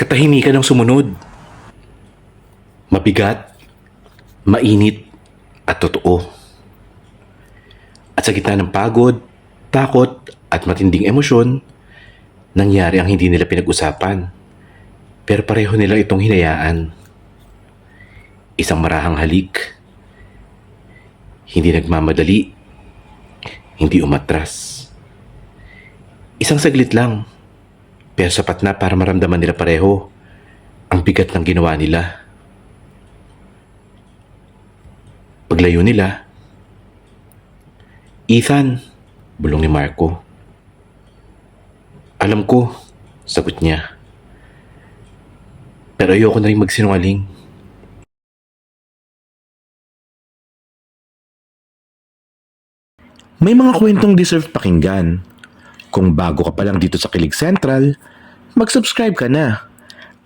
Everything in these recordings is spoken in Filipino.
Katahimikan ang sumunod. Mabigat, mainit, at totoo. At sa gitna ng pagod, takot, at matinding emosyon, nangyari ang hindi nila pinag-usapan. Pero pareho nila itong hinayaan. Isang marahang halik. Hindi nagmamadali. Hindi umatras. Isang saglit lang. Pero sapat na para maramdaman nila pareho ang bigat ng ginawa nila. Paglayo nila, "Ethan," bulong ni Marco. "Alam ko," sagot niya. "Pero ayoko na rin magsinungaling." May mga kwentong deserve pakinggan. Kung bago ka pa lang dito sa Kilig Central, mag-subscribe ka na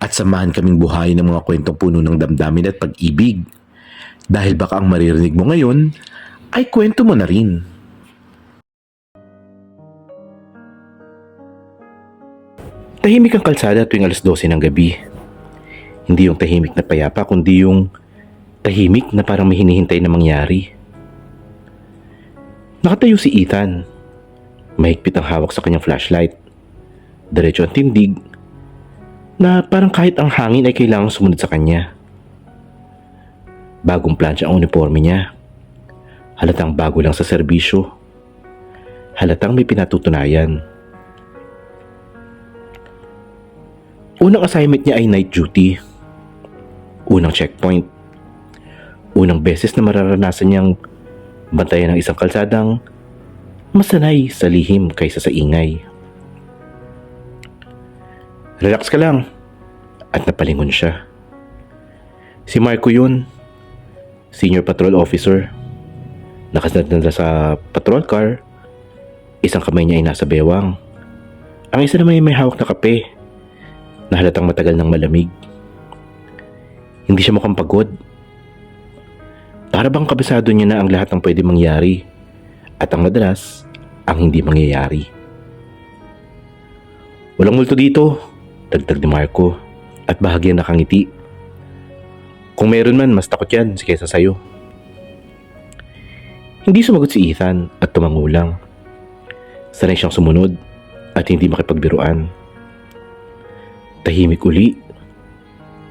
at samahan kaming buhayin ng mga kwentong puno ng damdamin at pag-ibig. Dahil baka ang maririnig mo ngayon ay kwento mo na rin. Tahimik ang kalsada tuwing 12:00 ng gabi. Hindi yung tahimik na payapa, kundi yung tahimik na parang may hinihintay na mangyari. Nakatayo si Ethan. Mahigpit ang hawak sa kanyang flashlight. Diretso ang tindig na parang kahit ang hangin ay kailangang sumunod sa kanya. Bagong plancha ang uniforme niya. Halatang bago lang sa serbisyo. Halatang may pinatutunayan. Unang assignment niya ay night duty. Unang checkpoint. Unang beses na mararanasan niyang bantayan ng isang kalsadang masanay sa lihim kaysa sa ingay. "Relax ka lang." At napalingon siya. Si Marco yun. Senior patrol officer. Nakasandan sa patrol car. Isang kamay niya ay nasa bewang. Ang isa naman ay may hawak na kape na halatang matagal ng malamig. Hindi siya mukhang pagod. Para bang kabisado niya na ang lahat ng pwede mangyari at ang madalas ang hindi mangyayari. "Walang multo dito," dagdag ni Marco at bahagyang nakangiti. "Kung meron man, mas takot yan kaysa sayo." Hindi sumagot si Ethan at tumangulang. Sanay siyang sumunod at hindi makipagbiruan. Tahimik uli.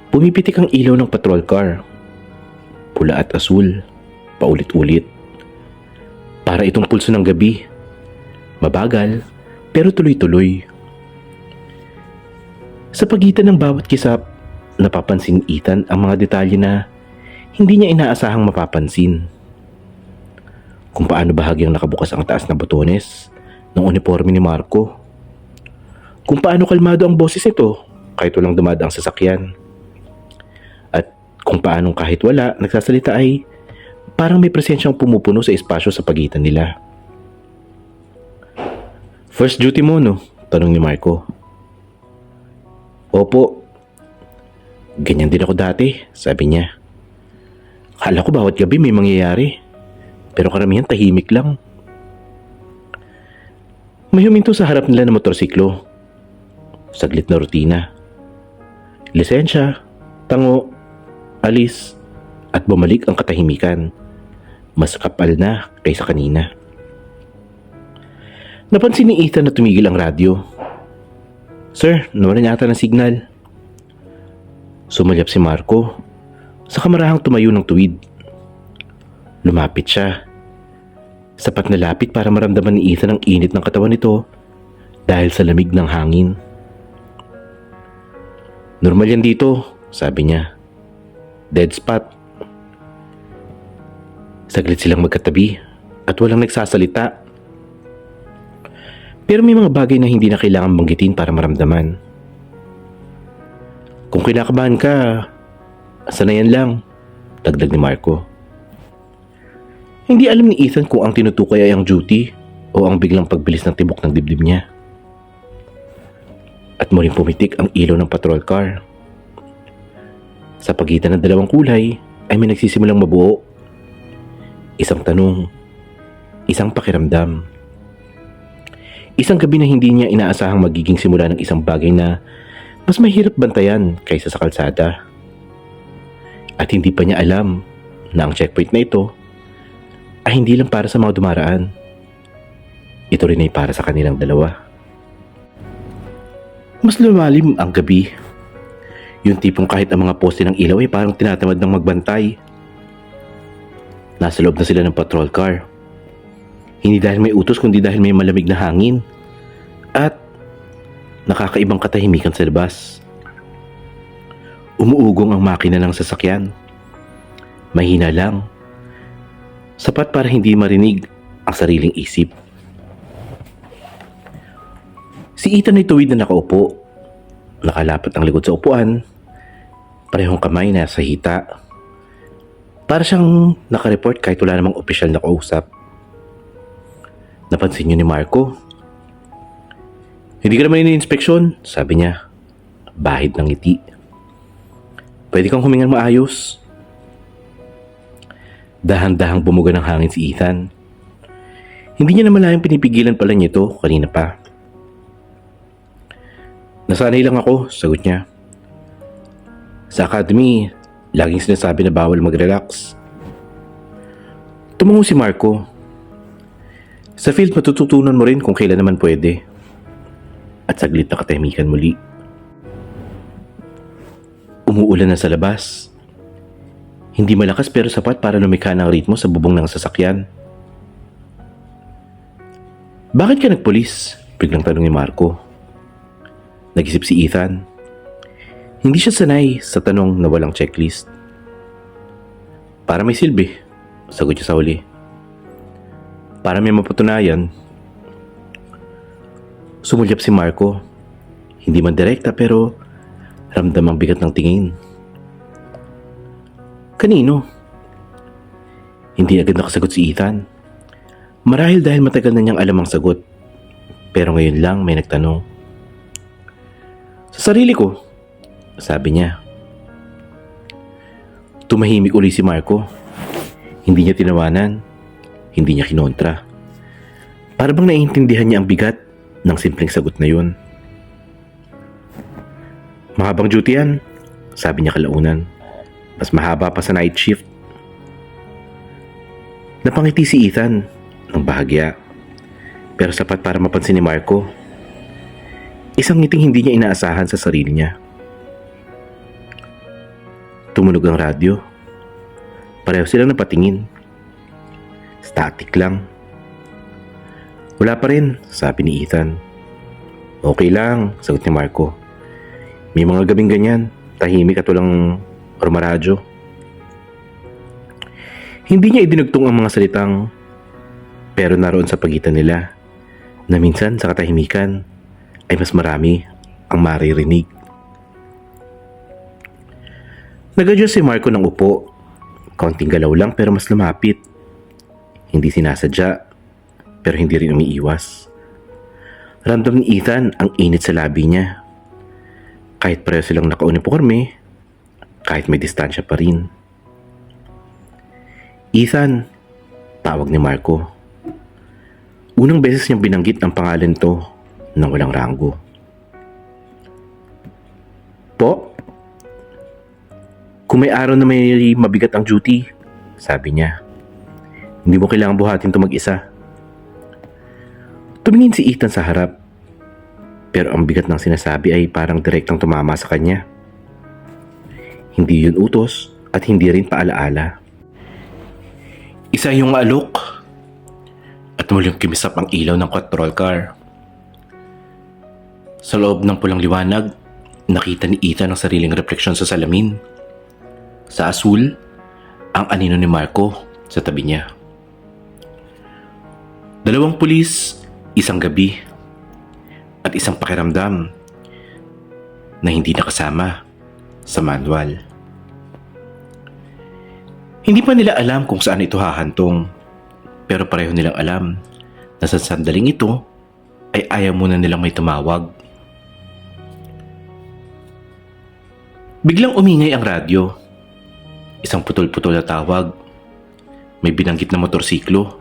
Pumipitik ang ilaw ng patrol car. Pula at asul, paulit-ulit. Para itong pulso ng gabi. Mabagal, pero tuloy-tuloy. Sa pagitan ng bawat kisap, napapansin ni Ethan ang mga detalye na hindi niya inaasahang mapapansin. Kung paano bahagyang nakabukas ang taas na botones ng uniforme ni Marco. Kung paano kalmado ang boses nito kahit walang dumadaang sasakyan. At kung paanong kahit wala nagsasalita ay parang may presensyang pumupuno sa espasyo sa pagitan nila. "First duty mo, no?" tanong ni Marco. "Opo. Ganyan din ako dati," sabi niya. "Akala ko bawat gabi may mangyayari. Pero karamihan tahimik lang." May huminto sa harap nila ng motorsiklo. Saglit na rutina. Lisensya, tango, alis, at bumalik ang katahimikan. Mas kapal na kaysa kanina. Napansin ni Ethan na tumigil ang radyo. "Sir, nawalan yata ng signal." Sumalyap si Marco. Sa kamarahang tumayo ng tuwid. Lumapit siya. Sapat na lapit para maramdaman ni Ethan ang init ng katawan nito dahil sa lamig ng hangin. "Normal yan dito," sabi niya. "Dead spot." Saglit silang magkatabi at walang nagsasalita. Pero may mga bagay na hindi na kailangan banggitin para maramdaman. "Kung kinakabahan ka, sanayan lang," dagdag ni Marco. Hindi alam ni Ethan kung ang tinutukoy ay ang duty o ang biglang pagbilis ng tibok ng dibdib niya. At muling pumitik ang ilaw ng patrol car. Sa pagitan ng dalawang kulay ay may nagsisimulang mabuo. Isang tanong, isang pakiramdam. Isang gabi na hindi niya inaasahang magiging simula ng isang bagay na Mas mahirap bantayan kaysa sa kalsada. At hindi pa niya alam na ang checkpoint na ito ay hindi lang para sa mga dumaraan. Ito rin ay para sa kanilang dalawa. Mas lumalim ang gabi. Yung tipong kahit ang mga poste ng ilaw ay parang tinatamad ng magbantay. Nasa loob na sila ng patrol car. Hindi dahil may utos kundi dahil may malamig na hangin. At nakakaibang katahimikan sa labas. Umuugong ang makina ng sasakyan. Mahina lang. Sapat para hindi marinig ang sariling isip. Si Ethan ay tuwid na nakaupo. Nakalapat ang likod sa upuan. Parehong kamay na sa hita. Para siyang nakareport kahit wala namang opisyal na kausap. Napansin niyo ni Marco. Hindi ka naman ini-inspeksyon, sabi niya. Bahid ng ngiti. Pwede kang humingan maayos. Dahan-dahang bumuga ng hangin si Ethan. Hindi niya naman lang pinipigilan pala niya ito kanina pa. Nasanay lang ako, sagot niya. Sa academy, laging sinasabi na bawal mag-relax. Tumango si Marco. Sa field matututunan mo rin kung kailan naman pwede. At saglit na katahimikan muli. Umuulan na sa labas. Hindi malakas pero sapat para lumikha ng ritmo sa bubong ng sasakyan. Bakit ka nagpulis? Biglang tanong ni Marco. Nag-isip si Ethan. Hindi siya sanay sa tanong na walang checklist. Para may silbi, sagot niya sa huli. Para may mapatunayan. Sumulyap si Marco. Hindi man direkta pero ramdam ang bigat ng tingin. Kanino? Hindi agad nakasagot si Ethan. Marahil dahil matagal na niyang alam ang sagot. Pero ngayon lang may nagtanong. Sa sarili ko, sabi niya. Tumahimik uli si Marco. Hindi niya tinawanan. Hindi niya kinontra. Para bang naiintindihan niya ang bigat ng simpleng sagot na yun. Mahabang duty yan, sabi niya kalaunan. Mas mahaba pa sa night shift. Napangiti si Ethan ng bahagya. Pero sapat para mapansin ni Marco. Isang ngiting hindi niya inaasahan sa sarili niya. Tumunog ang radyo. Pareho silang napatingin. Static lang. Wala pa rin, sabi ni Ethan. Okay lang, sagot ni Marco. May mga gabing ganyan, tahimik at walang rumaradyo. Hindi niya idinugtong ang mga salitang pero naroon sa pagitan nila na minsan sa katahimikan ay mas marami ang maririnig. Nag-adjust si Marco ng upo. Kaunting galaw lang pero mas lumapit. Hindi sinasadya pero hindi rin umiiwas. Ramdam ni Ethan ang init sa labi niya. Kahit pareho silang naka-uniforme, kahit may distansya pa rin. Ethan, tawag ni Marco. Unang beses niyang binanggit ang pangalan to nang walang ranggo. Po? Kung may araw na may mabigat ang duty, sabi niya. Hindi mo kailangang buhatin to mag-isa. Tumingin si Ethan sa harap. Pero ang bigat ng sinasabi ay parang direktang tumama sa kanya. Hindi yun utos at hindi rin paalaala. Isa yung alok at muling kimisap ang ilaw ng patrol car. Sa loob ng pulang liwanag, nakita ni Ethan ang sariling refleksyon sa salamin. Sa asul, ang anino ni Marco sa tabi niya. Dalawang pulis, isang gabi, at isang pakiramdam na hindi nakasama sa manual. Hindi pa nila alam kung saan ito hahantong, pero pareho nilang alam na sa sandaling ito ay ayaw muna nilang may tumawag. Biglang umingay ang radyo. Isang putol-putol na tawag. May binanggit na motorsiklo.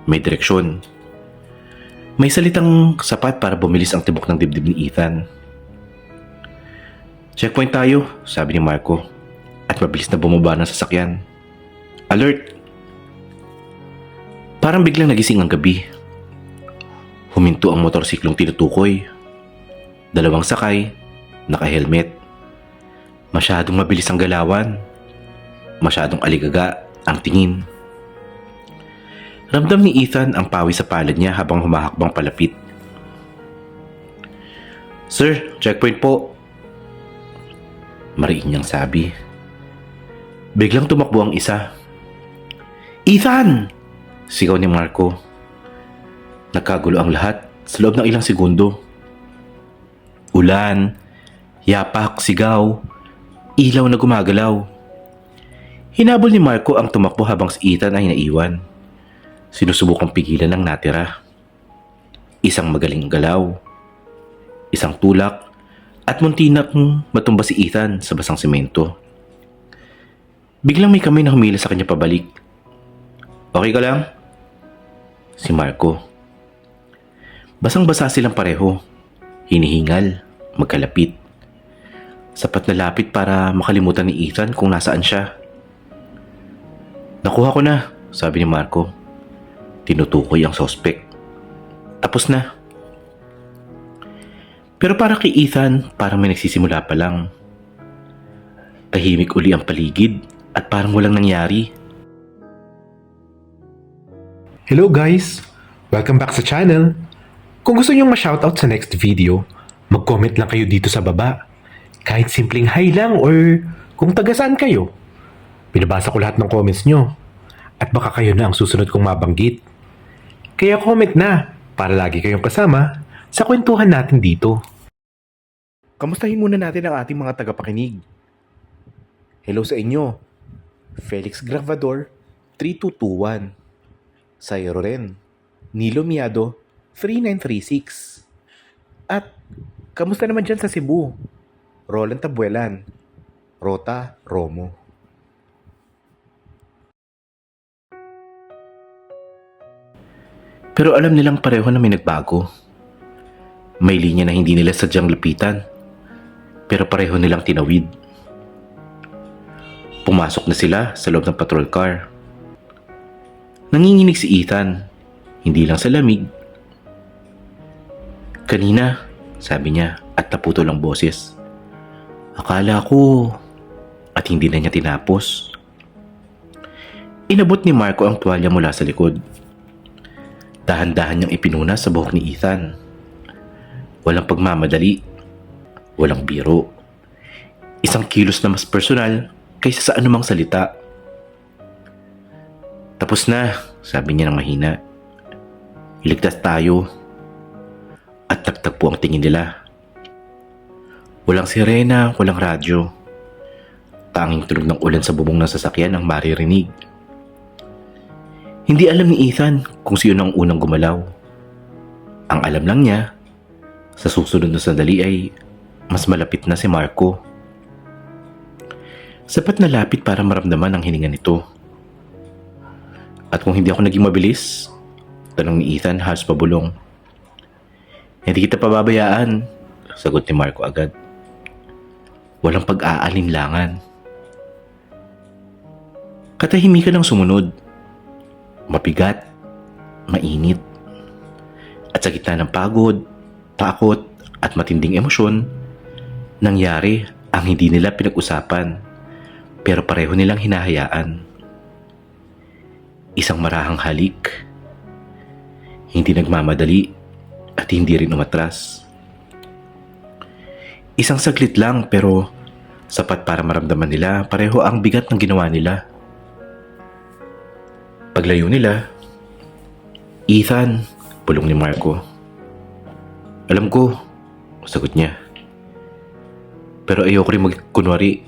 May direksyon. May salitang sapat para bumilis ang tibok ng dibdib ni Ethan. Checkpoint tayo, sabi ni Marco. At mabilis na bumaba ng sasakyan. Alert! Parang biglang nagising ang gabi. Huminto ang motorsiklong tinutukoy. 2 sakay, naka-helmet. Masyadong mabilis ang galawan. Masyadong aligaga ang tingin. Ramdam ni Ethan ang pawis sa palad niya habang humahakbang palapit. Sir, checkpoint po. Mariin niyang sabi. Biglang tumakbo ang isa. Ethan! Sigaw ni Marco. Nagkagulo ang lahat sa loob ng ilang segundo. Ulan, yapak, sigaw, ilaw na gumagalaw. Hinabol ni Marco ang tumakbo habang si Ethan ay naiwan. Sinusubukang pigilan ng natira. Isang magaling galaw, isang tulak, at munti na matumba si Ethan sa basang semento. Biglang may kamay na humila sa kanya pabalik. Okay ka lang? Si Marco. Basang-basa silang pareho. Hinihingal, magkalapit. Sapat na lapit para makalimutan ni Ethan kung nasaan siya. Nakuha ko na, sabi ni Marco. Tinutukoy ang sospek. Tapos na. Pero para kay Ethan, parang may nagsisimula pa lang. Tahimik uli ang paligid at parang walang nangyari. Hello guys! Welcome back sa channel! Kung gusto nyong ma-shoutout sa next video, mag-comment lang kayo dito sa baba. Kahit simpleng hi lang or kung taga saan kayo. Binabasa ko lahat ng comments nyo. At baka kayo na ang susunod kong mabanggit. Kaya comment na para lagi kayong kasama sa kwentuhan natin dito. Kamustahin muna natin ang ating mga tagapakinig. Hello sa inyo. Felix Gravador, 3221. Sayro rin. Nilo Miado, 3936. At kamusta naman dyan sa Cebu? Roland Tabuelan, Rota Romo. Pero alam nilang pareho na may nagbago. May linya na hindi nila sadyang lapitan, pero pareho nilang tinawid. Pumasok na sila sa loob ng patrol car. Nanginginig si Ethan, hindi lang sa lamig. Kanina, sabi niya at naputol ang boses. Akala ko, at hindi na niya tinapos. Inabot ni Marco ang tuwalya mula sa likod. Dahan-dahan niyang ipinuna sa buhok ni Ethan. Walang pagmamadali, walang biro. 1 kilos na mas personal kaysa sa anumang salita. Tapos na, sabi niya ng mahina. Iligtas tayo. At tagtagpo ang tingin nila. Walang sirena, walang radyo. Tanging tunog ng ulan sa bubong ng sasakyan ang maririnig. Hindi alam ni Ethan kung sino ang unang gumalaw. Ang alam lang niya, sa susunod na sandali ay mas malapit na si Marco. Sapat na lapit para maramdaman ang hininga nito. At kung hindi ako naging mabilis, tanong ni Ethan halos pabulong. Hindi kita pababayaan, sagot ni Marco agad. Walang pag-aalinlangan. Katahimikan ang sumunod. Mabigat, mainit. At sa gitna ng pagod, takot at matinding emosyon, nangyari ang hindi nila pinag-usapan pero pareho nilang hinahayaan. Isang marahang halik, hindi nagmamadali at hindi rin umatras. Isang saglit lang pero sapat para maramdaman nila pareho ang bigat ng ginawa nila. Paglayo nila, Ethan, bulong ni Marco. Alam ko, sagot niya. Pero ayoko rin magkunwari.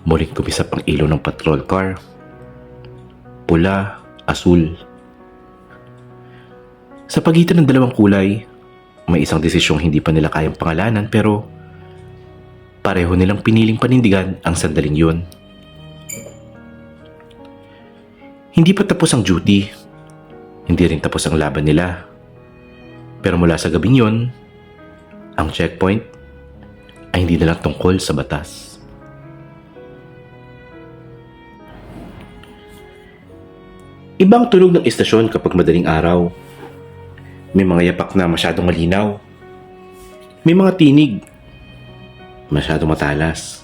Muling kumisap ang ilaw ng patrol car. Pula, asul. Sa pagitan ng dalawang kulay, may isang desisyong hindi pa nila kayang pangalanan pero pareho nilang piniling panindigan ang sandaling yun. Hindi pa tapos ang duty. Hindi rin tapos ang laban nila. Pero mula sa gabing yun, ang checkpoint ay hindi na lang tungkol sa batas. Ibang tunog ng istasyon kapag madaling araw. May mga yapak na masyadong malinaw. May mga tinig masyadong matalas.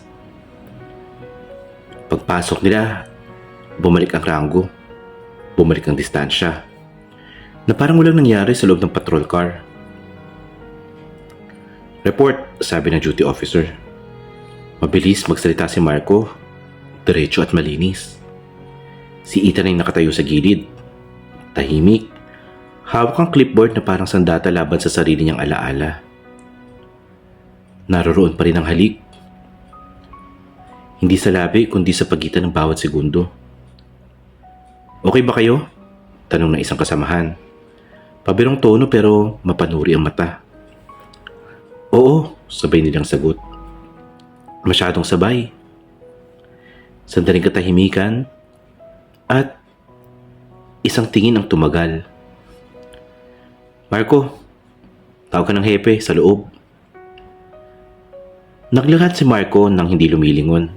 Pagpasok nila, bumalik ang ranggo, bumalik ang distansya, na parang walang nangyari sa loob ng patrol car. Report, sabi ng duty officer. Mabilis magsalita si Marco, diretso at malinis. Si Ethan ay nakatayo sa gilid, tahimik, hawak ang clipboard na parang sandata laban sa sarili niyang alaala. Naroroon pa rin ang halik. Hindi sa labi kundi sa pagitan ng bawat segundo. Okay ba kayo? Tanong ng isang kasamahan. Pabirong tono pero mapanuri ang mata. Oo, sabay nilang sagot. Masyadong sabay. Sandaling katahimikan at isang tingin ang tumagal. Marco, tawag ka ng hepe sa loob. Naglakad si Marco nang hindi lumilingon.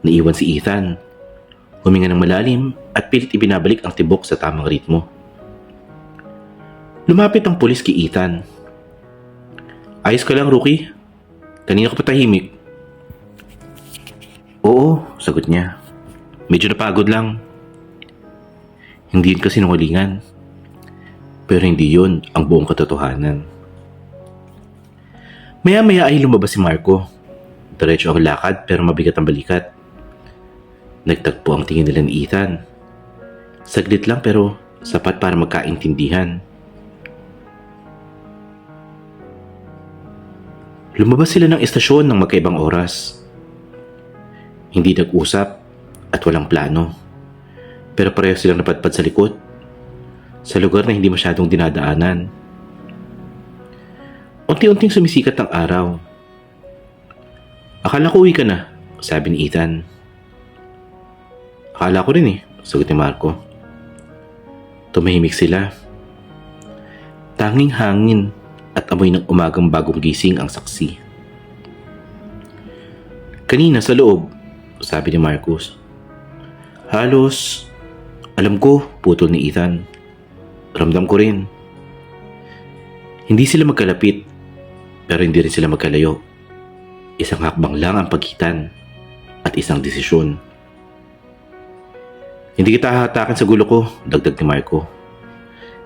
Naiwan si Ethan. Huminga ng malalim at pilit ibinabalik ang tibok sa tamang ritmo. Lumapit ang pulis kay Ethan. Ayos ka lang, rookie? Kanina ka pa tahimik. Oo, sagot niya. Medyo napagod lang. Hindi yun kasi sinungalingan. Pero hindi yun ang buong katotohanan. Maya-maya ay lumabas si Marco. Diretso ang lakad pero mabigat ang balikat. Nagtagpo ang tingin nila ni Ethan. Saglit lang pero sapat para magkaintindihan. Lumabas sila ng estasyon ng magkaibang oras. Hindi nag-usap at walang plano. Pero pareho silang napadpad sa likod, sa lugar na hindi masyadong dinadaanan. Unti-unting sumisikat ang araw. Akala ko uwi ka na, sabi ni Ethan. Akala ko rin sagot ni Marco. Tumahimik sila. Tanging hangin at amoy ng umagang bagong gising ang saksi. Kanina sa loob, sabi ni Marcos. Halos, alam ko, putol ni Ethan. Ramdam ko rin. Hindi sila magkalapit, pero hindi rin sila magkalayo. Isang hakbang lang ang pagitan at isang desisyon. Hindi kita hahatakan sa gulo ko, dagdag ni Marco.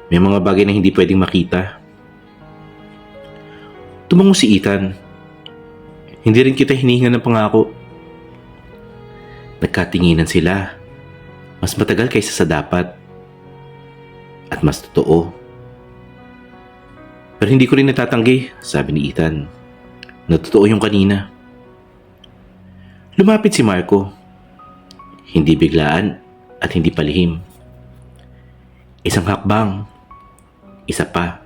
May mga bagay na hindi pwedeng makita. Tumango si Ethan. Hindi rin kita hinihingan ng pangako. Nagkatinginan sila. Mas matagal kaysa sa dapat. At mas totoo. Pero hindi ko rin natatanggi, sabi ni Ethan. Natotoo yung kanina. Lumapit si Marco. Hindi biglaan at hindi palihim. Isang hakbang. Isa pa.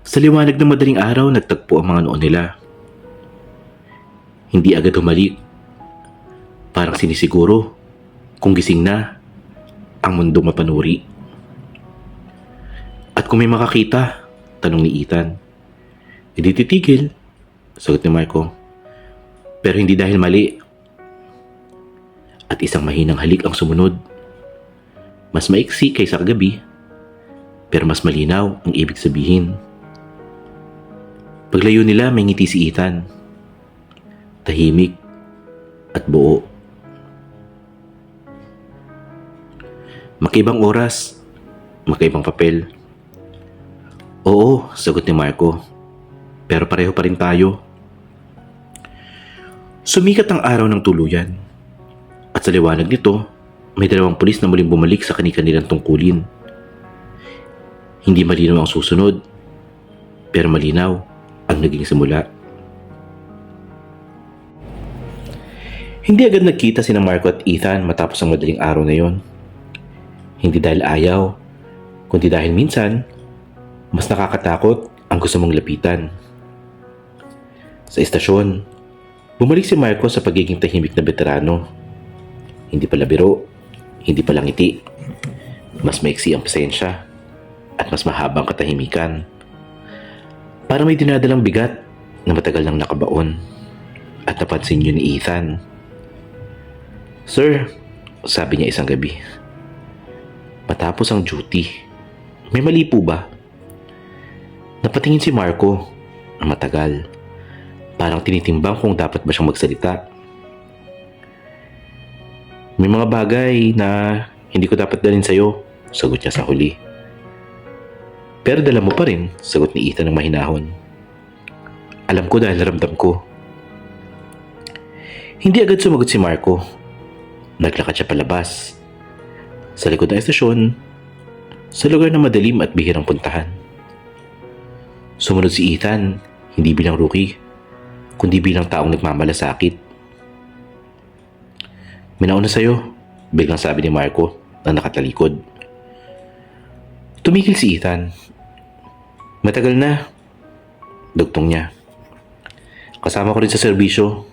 Sa liwanag ng madaling araw, nagtagpo ang mga noo nila. Hindi agad humalik. Parang sinisiguro kung gising na ang mundong mapanuri. At kung may makakita, tanong ni Ethan. Hindi titigil, sagot ni Marco. Pero hindi dahil mali. At isang mahinang halik ang sumunod. Mas maiksi kaysa kagabi, pero mas malinaw ang ibig sabihin. Paglayo nila, may ngiti si Ethan. Tahimik at buo. Makaibang oras, makaibang papel. Oo, sagot ni Marco. Pero pareho pa rin tayo. Sumikat ang araw ng tuluyan. At sa liwanag nito, may dalawang pulis na muling bumalik sa kani-kanilang tungkulin. Hindi malinaw ang susunod, pero malinaw ang naging simula. Hindi agad nagkita sina Marco at Ethan matapos ang madaling araw na yon. Hindi dahil ayaw, kundi dahil minsan, mas nakakatakot ang gusto mong lapitan. Sa estasyon, bumalik si Marco sa pagiging tahimik na veterano. Hindi pala biro, hindi pala ngiti. Mas maiksi ang pasensya at mas mahabang katahimikan. Para may dinadalang bigat na matagal nang nakabaon at napansin yun ni Ethan. "Sir," sabi niya isang gabi, matapos ang duty, "may mali po ba?" Napatingin si Marco na matagal, parang tinitimbang kung dapat ba siyang magsalita. "May mga bagay na hindi ko dapat dalhin sa'yo," sagot niya sa huli. "Pero dala mo pa rin," sagot ni Ethan ng mahinahon. "Alam ko dahil ramdam ko." Hindi agad sumagot si Marco. Naglakad siya palabas, sa likod ng estasyon, sa lugar na madilim at bihirang puntahan. Sumunod si Ethan, hindi bilang rookie, kundi bilang taong nagmamalasakit. "May nauna sa'yo," biglang sabi ni Marco na nakatalikod. Tumigil si Ethan. "Matagal na," dugtong niya. "Kasama ko rin sa serbisyo.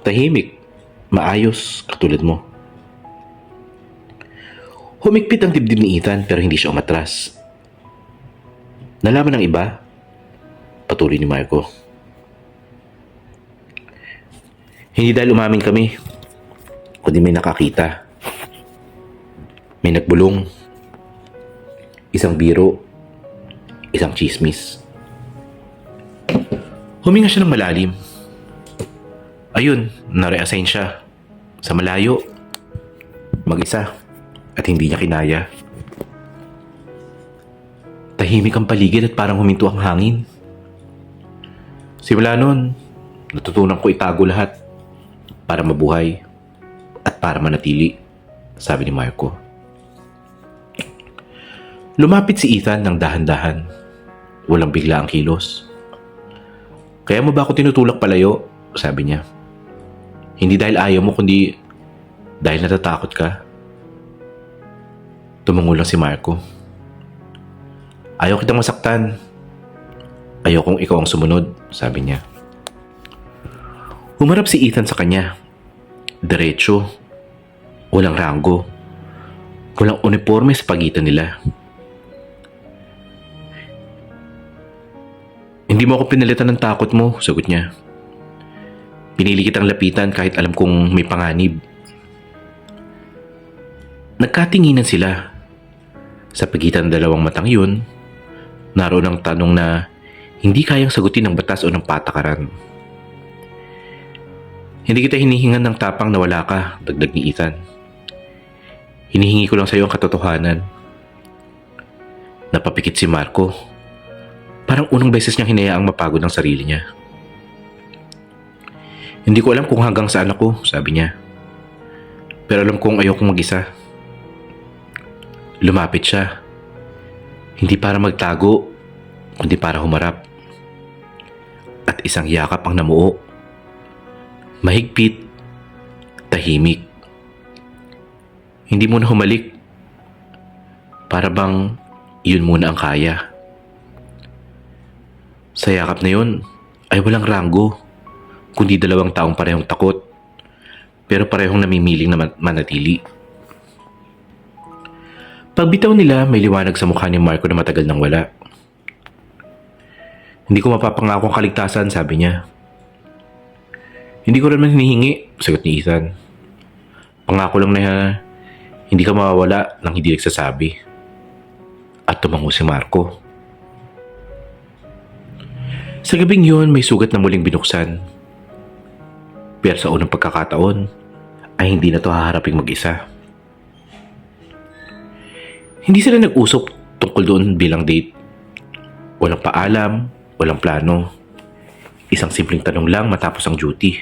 Tahimik, maayos, katulad mo." Humigpit ang dibdib ni Ethan pero hindi siya umatras. "Nalaman ng iba?" patuloy ni Marco. "Hindi dahil umamin kami, kundi may nakakita. May nagbulong. Isang biro, isang chismis." Huminga siya ng malalim. Ayun, na-reassign siya sa malayo, mag-isa, at hindi niya kinaya. Tahimik ang paligid at parang huminto ang hangin. Simula noon, natutunan ko itago lahat para mabuhay at para manatili, sabi ni Marco. Lumapit si Ethan ng dahan-dahan. Walang bigla ang kilos. "Kaya mo ba ako tinutulak palayo?" sabi niya. "Hindi dahil ayaw mo, kundi dahil natatakot ka." Tumungo lang si Marco. "Ayaw kitang masaktan. Ayaw kong ikaw ang sumunod," sabi niya. Humarap si Ethan sa kanya. Diretso. Walang ranggo. Walang uniforme sa pagitan nila. "Hindi mo ako pinalitan ng takot mo," sagot niya. "Pinili kitang lapitan kahit alam kong may panganib." Nagkatinginan sila. Sa pagitan ng dalawang matang yun, naroon ang tanong na hindi kayang sagutin ng batas o ng patakaran. "Hindi kita hinihingan ng tapang na wala ka," dagdag ni Ethan. "Hinihingi ko lang sa iyo ang katotohanan." Napapikit si Marco. Parang unang beses niyang hinayaang mapagod ang sarili niya. "Hindi ko alam kung hanggang saan ako," sabi niya. "Pero alam kong ayokong mag-isa." Lumapit siya. Hindi para magtago, kundi para humarap. At isang yakap ang namuo. Mahigpit, tahimik. Hindi muna humalik. Para bang yun muna ang kaya. Sa yakap na yun ay walang ranggo, kundi dalawang taong parehong takot, pero parehong namimiling na manatili. Pagbitaw nila, may liwanag sa mukha ni Marco na matagal nang wala. "Hindi ko mapapangako ang kaligtasan," sabi niya. "Hindi ko rin man hinihingi," sagot ni Ethan. "Pangako lang na hindi ka mawawala nang hindi nagsasabi." At tumango si Marco. Sa gabing yun, may sugat na muling binuksan. Pero sa unang pagkakataon, ay hindi na ito haharaping mag-isa. Hindi sila nag-usap tungkol doon bilang date. Walang paalam, walang plano. Isang simpleng tanong lang matapos ang duty.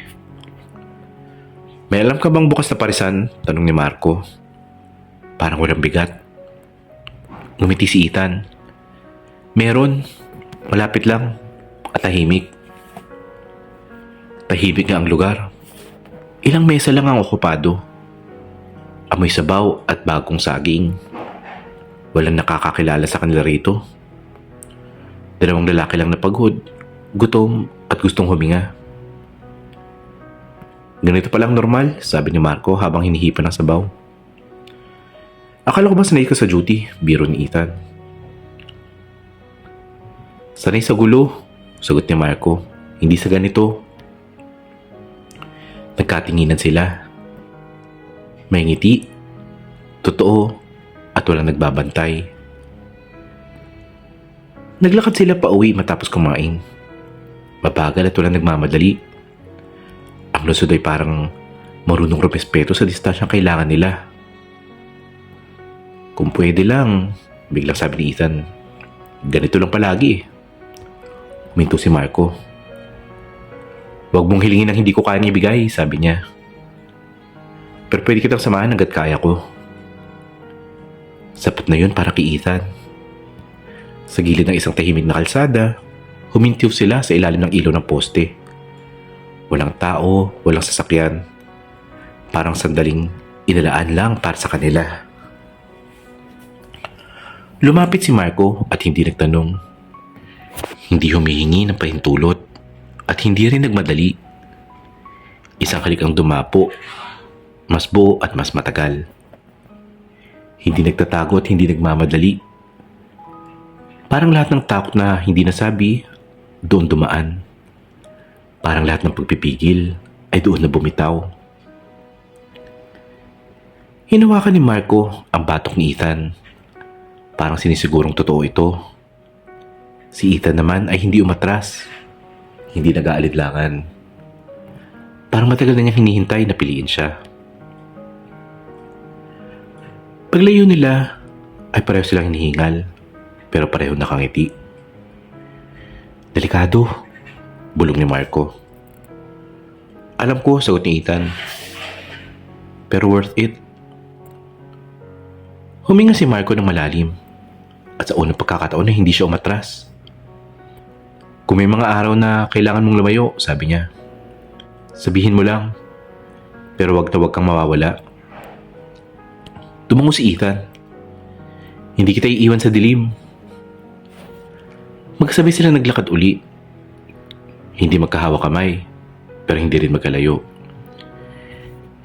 "May alam ka bang bukas na parisan?" tanong ni Marco. Parang walang bigat. Ngumiti si Ethan. "Meron. Malapit lang. At tahimik." Tahimik nga ang lugar. Ilang mesa lang ang okupado. Amoy sabaw at bagong saging. Walang nakakakilala sa kanila rito. Dalawang lalaki lang na pagod, gutom at gustong huminga. "Ganito palang normal," sabi ni Marco habang hinihipan ng sabaw. "Akala ko ba sanay ka sa duty?" biro ni Ethan. "Sanay sa gulo," sagot ni Marco. Hindi sa ganito. Nagkatinginan sila. May ngiti, totoo, at walang nagbabantay. Naglakad sila pa uwi matapos kumain. Mabagal at walang nagmamadali. Ang lusod ay parang marunong rumespeto sa distansyang kailangan nila. Kung pwede lang, biglang sabi ni Ethan, ganito lang palagi. Huminto si Marco. Huwag mong hilingin ang hindi ko kayang ibigay, sabi niya. Pero pwede kitang samahan hanggat kaya ko. Sapat na yun para kay Ethan. Sa gilid ng isang tahimik na kalsada, humintiw sila sa ilalim ng ilaw ng poste. Walang tao, walang sasakyan. Parang sandaling inalaan lang para sa kanila. Lumapit si Marco at hindi nagtanong. Hindi humihingi ng pahintulot at hindi rin nagmadali. Isang halik ang dumapo, mas buo at mas matagal. Hindi nagtatago at hindi nagmamadali. Parang lahat ng takot na hindi nasabi, doon dumaan. Parang lahat ng pagpipigil ay doon na bumitaw. Hinawakan ni Marco ang batok ni Ethan. Parang sinisigurong totoo ito. Si Ethan naman ay hindi umatras. Hindi nag-aalidlangan. Parang matagal na niyang hinihintay na piliin siya. Paglayo nila ay pareho silang hinihingal, pero pareho nakangiti. Delikado, bulong ni Marco. Alam ko, sagot ni Ethan. Pero worth it. Huminga si Marco ng malalim at sa unang pagkakataon na hindi siya umatras. Kung may mga araw na kailangan mong lumayo, sabi niya, sabihin mo lang, pero wag na wag kang mawawala. Tumango si Ethan. Hindi kita iiwan sa dilim. Magkasabay sila naglakad uli. Hindi magkahawa kamay, pero hindi rin magkalayo.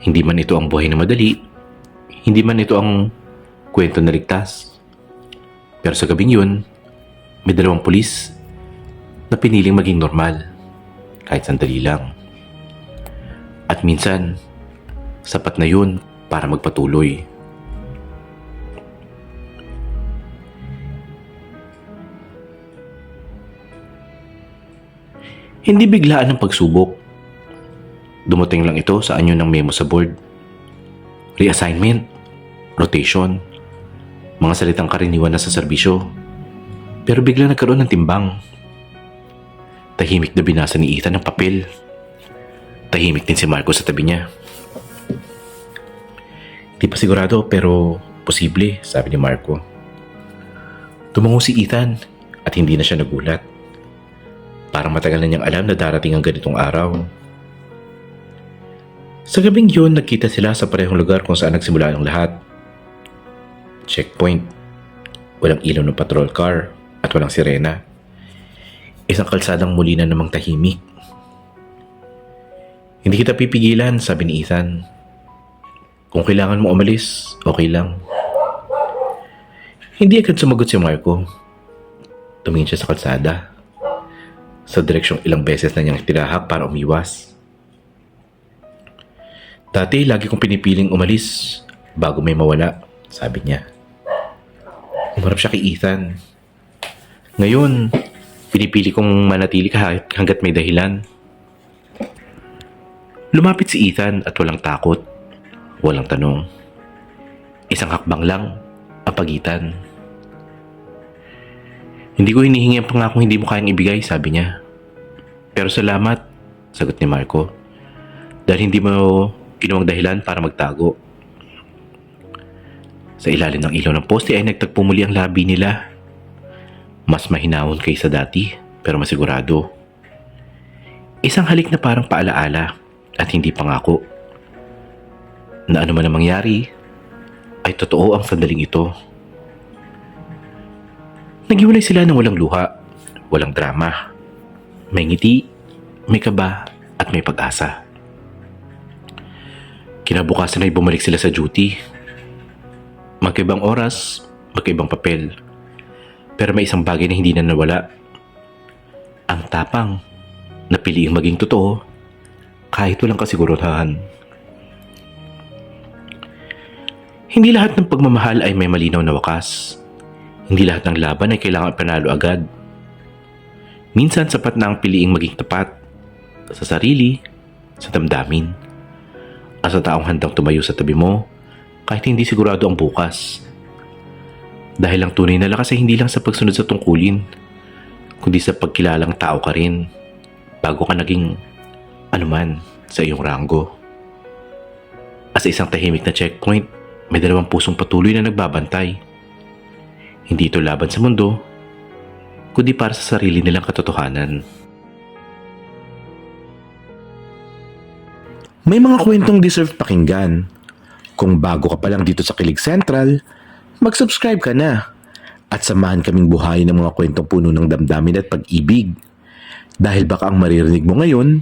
Hindi man ito ang buhay na madali, hindi man ito ang kwento na ligtas. Pero sa gabing yun, may dalawang pulis na piniling maging normal, kahit sandali lang. At minsan, sapat na yun para magpatuloy. Hindi biglaan ang pagsubok. Dumating lang ito sa anyo ng memo sa board. Reassignment, rotation, mga salitang karaniwan na sa serbisyo. Pero bigla nagkaroon ng timbang. Tahimik na binasa ni Ethan ang papel. Tahimik din si Marco sa tabi niya. Di pa sigurado pero posible, sabi ni Marco. Tumango si Ethan at hindi na siya nagulat. Parang matagal na niyang alam na darating ang ganitong araw. Sa gabing yun, nagkita sila sa parehong lugar kung saan nagsimula ang lahat. Checkpoint. Walang ilaw ng patrol car at walang sirena. Isang kalsadang muli na namang tahimik. Hindi kita pipigilan, sabi ni Ethan. Kung kailangan mo umalis, okay lang. Hindi agad sumagot si Marco. Tumingin siya sa kalsada. Sa direksyong ilang beses na niyang tinahak para umiwas. Dati, lagi kong pinipiling umalis bago may mawala, sabi niya. Umarap siya kay Ethan. Ngayon, pinipili kong manatili kahit hanggat may dahilan. Lumapit si Ethan at walang takot, walang tanong. Isang hakbang lang ang pagitan. Hindi ko hinihingi ang pangakong hindi mo kayang ibigay, sabi niya. Pero salamat, sagot ni Marco. Dahil hindi mo ginawang dahilan para magtago. Sa ilalim ng ilaw ng poste ay nagtagpo muli ang labi nila. Mas mahinahon kaysa dati, pero masigurado. Isang halik na parang paalaala at hindi pangako. Na ano man ang mangyari, ay totoo ang sandaling ito. Naghiwalay sila ng walang luha, walang drama. May ngiti, may kaba, at may pag-asa. Kinabukasan ay bumalik sila sa duty. Magkaibang oras, magkaibang papel. Pero may isang bagay na hindi na nawala. Ang tapang na piliing maging totoo kahit walang kasiguruhan. Hindi lahat ng pagmamahal ay may malinaw na wakas. Hindi lahat ng laban ay kailangan panalo agad. Minsan sapat na ang piliing maging tapat sa sarili, sa damdamin, at sa taong handang tumayo sa tabi mo kahit hindi sigurado ang bukas. Dahil ang tunay na lakas ay hindi lang sa pagsunod sa tungkulin, kundi sa pagkilalang tao ka rin bago ka naging anuman sa iyong ranggo. At sa isang tahimik na checkpoint, may dalawang pusong patuloy na nagbabantay. Hindi ito laban sa mundo, kundi para sa sarili nilang katotohanan. May mga kwentong deserve pakinggan. Kung bago ka pa lang dito sa Kilig Central, mag-subscribe ka na at samahan kaming buhayin ng mga kwentong puno ng damdamin at pag-ibig. Dahil baka ang maririnig mo ngayon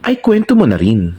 ay kwento mo na rin.